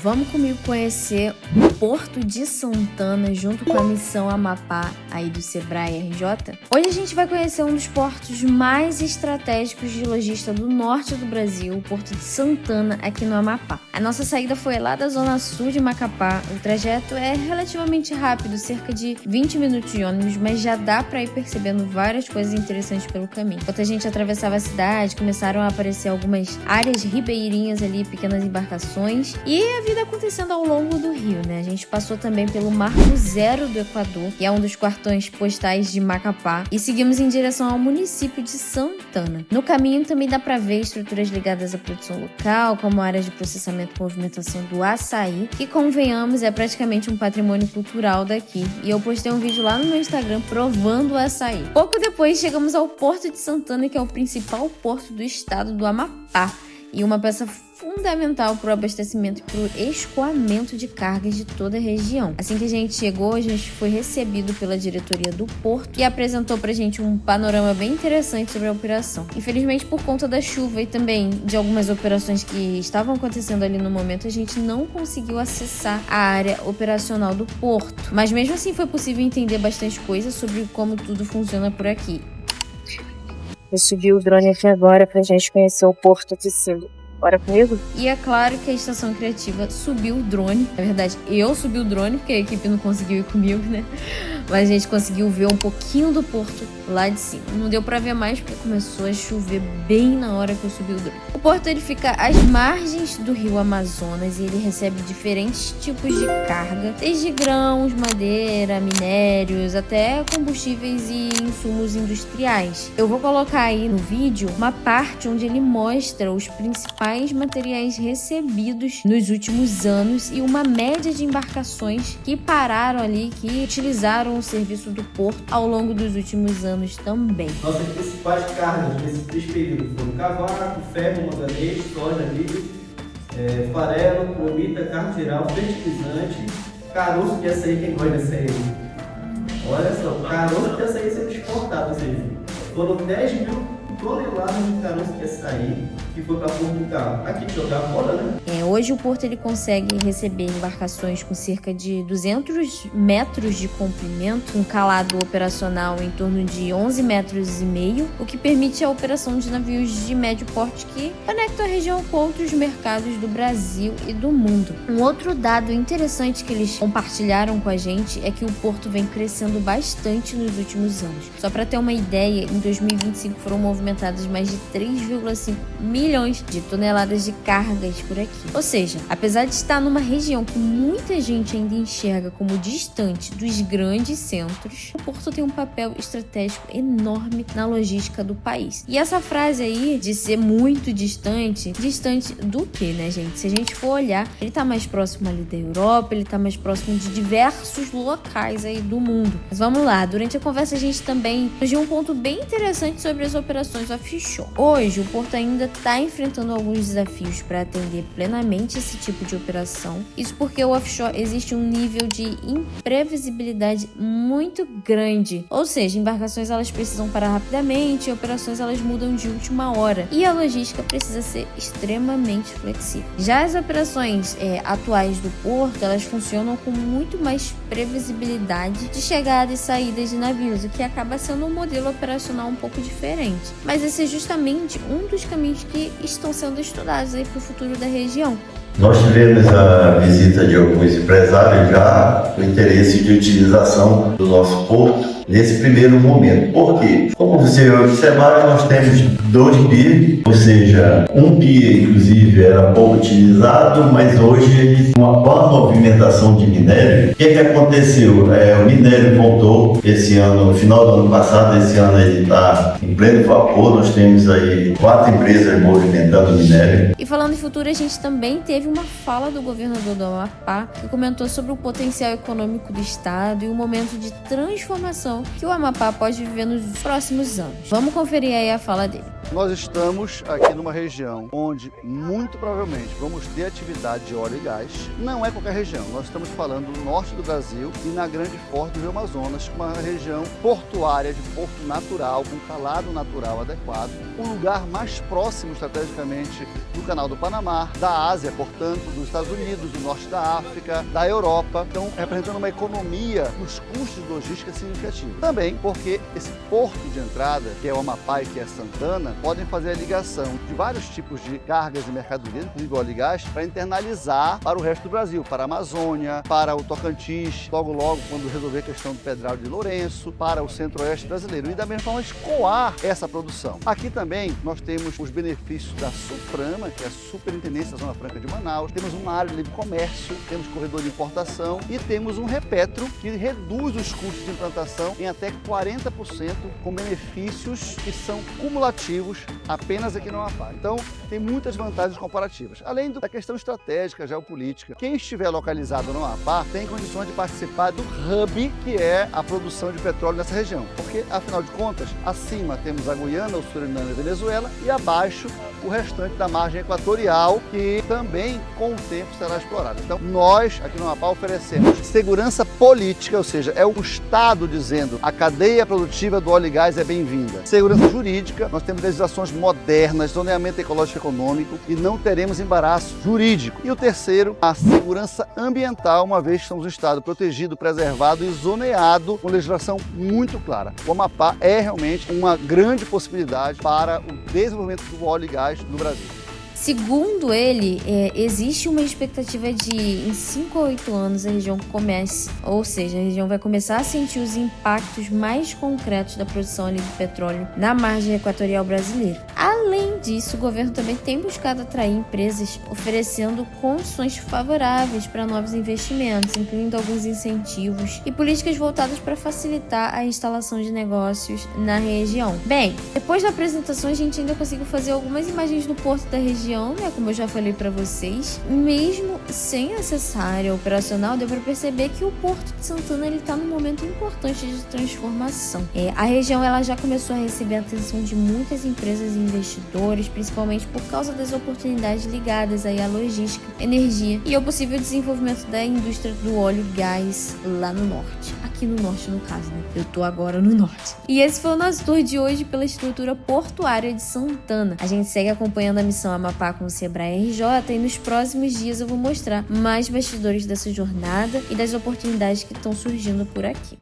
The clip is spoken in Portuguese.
Vamos comigo conhecer o Porto de Santana junto com a Missão Amapá aí do Sebrae RJ. Hoje a gente vai conhecer um dos portos mais estratégicos de logística do norte do Brasil, o Porto de Santana, aqui no Amapá. A nossa saída foi lá da zona sul de Macapá. O trajeto é relativamente rápido, cerca de 20 minutos de ônibus, mas já dá para ir percebendo várias coisas interessantes pelo caminho. Enquanto a gente atravessava a cidade, começaram a aparecer algumas áreas ribeirinhas ali, pequenas embarcações, e a vida acontecendo ao longo do rio, né? A gente passou também pelo Marco Zero do Equador, que é um dos cartões postais de Macapá, e seguimos em direção ao município de Santana. No caminho também dá para ver estruturas ligadas à produção local, como áreas de processamento e movimentação do açaí, que, convenhamos, é praticamente um patrimônio cultural daqui. E eu postei um vídeo lá no meu Instagram provando o açaí. Pouco depois chegamos ao Porto de Santana, que é o principal porto do estado do Amapá, e uma peça fundamental para o abastecimento e para o escoamento de cargas de toda a região. Assim que a gente chegou, a gente foi recebido pela diretoria do porto e apresentou para a gente um panorama bem interessante sobre a operação. Infelizmente, por conta da chuva e também de algumas operações que estavam acontecendo ali no momento, a gente não conseguiu acessar a área operacional do porto. Mas mesmo assim foi possível entender bastante coisa sobre como tudo funciona por aqui. Eu subi o drone aqui agora pra gente conhecer o Porto de Santana. Bora comigo? E é claro que a estação criativa subiu o drone. Na verdade, eu subi o drone, porque a equipe não conseguiu ir comigo, né? Mas a gente conseguiu ver um pouquinho do porto lá de cima. Não deu pra ver mais porque começou a chover bem na hora que eu subi o drone. O porto ele fica às margens do rio Amazonas e ele recebe diferentes tipos de carga, desde grãos, madeira, minérios, até combustíveis e insumos industriais. Eu vou colocar aí no vídeo uma parte onde ele mostra os principais materiais recebidos nos últimos anos e uma média de embarcações que pararam ali, que utilizaram o serviço do porto ao longo dos últimos anos também. Nossas principais cargas nesses 3 períodos foram cavaco, ferro, manganês, soja, milho, farelo, cromita, carne geral, fertilizante, caroço de açaí, quem gosta de açaí? Olha só, caroço de açaí sendo exportado, ou seja, foram 10 mil toneladas de caroço de açaí que foi para Portugal. Aqui jogar fora, né? Hoje o porto ele consegue receber embarcações com cerca de 200 metros de comprimento, um calado operacional em torno de 11 metros e meio, o que permite a operação de navios de médio porte que conectam a região com outros mercados do Brasil e do mundo. Um outro dado interessante que eles compartilharam com a gente é que o porto vem crescendo bastante nos últimos anos. Só para ter uma ideia, em 2025 foram movimentadas mais de 3,5 milhões de toneladas de cargas por aqui. Ou seja, apesar de estar numa região que muita gente ainda enxerga como distante dos grandes centros, o porto tem um papel estratégico enorme na logística do país. E essa frase aí de ser muito distante do que, né, gente? Se a gente for olhar, ele tá mais próximo ali da Europa, ele tá mais próximo de diversos locais aí do mundo. Mas vamos lá, durante a conversa a gente também surgiu um ponto bem interessante sobre as operações offshore. Hoje, o porto ainda está enfrentando alguns desafios para atender plenamente esse tipo de operação. Isso porque o offshore existe um nível de imprevisibilidade muito grande. Ou seja, embarcações elas precisam parar rapidamente, operações elas mudam de última hora e a logística precisa ser extremamente flexível. Já as operações atuais do porto, elas funcionam com muito mais previsibilidade de chegada e saída de navios, o que acaba sendo um modelo operacional um pouco diferente. Mas esse é justamente um dos caminhos que estão sendo estudados aí para o futuro da região. Nós tivemos a visita de alguns empresários já com interesse de utilização do nosso porto nesse primeiro momento. Por quê? Como você observar, nós temos 2 piers, ou seja, um pier inclusive era pouco utilizado, mas hoje com a movimentação de minério, o que aconteceu? O minério voltou esse ano, no final do ano passado, esse ano ele está em pleno vapor, nós temos aí 4 empresas movimentando minério. E falando em futuro, a gente também teve uma fala do governador do Amapá, que comentou sobre o potencial econômico do estado e o momento de transformação que o Amapá pode viver nos próximos anos. Vamos conferir aí a fala dele. Nós estamos aqui numa região onde muito provavelmente vamos ter atividade de óleo e gás. Não é qualquer região, nós estamos falando do norte do Brasil e na grande foz do Rio Amazonas, uma região portuária de porto natural, com calado natural adequado, o lugar mais próximo estrategicamente do Canal do Panamá, da Ásia, portanto, dos Estados Unidos, do norte da África, da Europa, então representando uma economia nos custos de logística significativa. Também porque esse porto de entrada, que é o Amapá e que é Santana, podem fazer a ligação de vários tipos de cargas e mercadorias, inclusive óleo e gás, para internalizar para o resto do Brasil, para a Amazônia, para o Tocantins, logo quando resolver a questão do Pedral de Lourenço, para o centro-oeste brasileiro e da mesma forma escoar essa produção. Aqui também nós temos os benefícios da SUFRAMA, que é a Superintendência da Zona Franca de Manaus, temos uma área de livre comércio, temos corredor de importação e temos um Repetro que reduz os custos de implantação em até 40% com benefícios que são cumulativos apenas aqui no Amapá. Então tem muitas vantagens comparativas. Além da questão estratégica, geopolítica, quem estiver localizado no Amapá tem condições de participar do hub que é a produção de petróleo nessa região, porque afinal de contas, acima temos a Guiana, o Suriname e a Venezuela e abaixo o restante da margem equatorial, que também com o tempo será explorado. Então nós aqui no Amapá oferecemos segurança política, ou seja, é o Estado dizendo a cadeia produtiva do óleo e gás é bem-vinda. Segurança jurídica, nós temos legislações modernas, zoneamento ecológico e econômico e não teremos embaraço jurídico. E o terceiro, a segurança ambiental, uma vez que somos um Estado protegido, preservado e zoneado com legislação muito clara. O Amapá é realmente uma grande possibilidade para o desenvolvimento do óleo e gás no Brasil. Segundo ele, existe uma expectativa de, em 5 a 8 anos, a região comece, ou seja, a região vai começar a sentir os impactos mais concretos da produção ali de petróleo na margem equatorial brasileira. Além disso, o governo também tem buscado atrair empresas oferecendo condições favoráveis para novos investimentos, incluindo alguns incentivos e políticas voltadas para facilitar a instalação de negócios na região. Bem, depois da apresentação a gente ainda conseguiu fazer algumas imagens do porto da região, né, como eu já falei para vocês. Mesmo sem acessar a área operacional, deu para perceber que o Porto de Santana está num momento importante de transformação. A região ela já começou a receber a atenção de muitas empresas e investidores, principalmente por causa das oportunidades ligadas aí à logística, energia e ao possível desenvolvimento da indústria do óleo e gás lá no norte. Aqui no norte, no caso, né? Eu tô agora no norte. E esse foi o nosso tour de hoje pela estrutura portuária de Santana. A gente segue acompanhando a missão Amapá com o Sebrae RJ e nos próximos dias eu vou mostrar mais bastidores dessa jornada e das oportunidades que estão surgindo por aqui.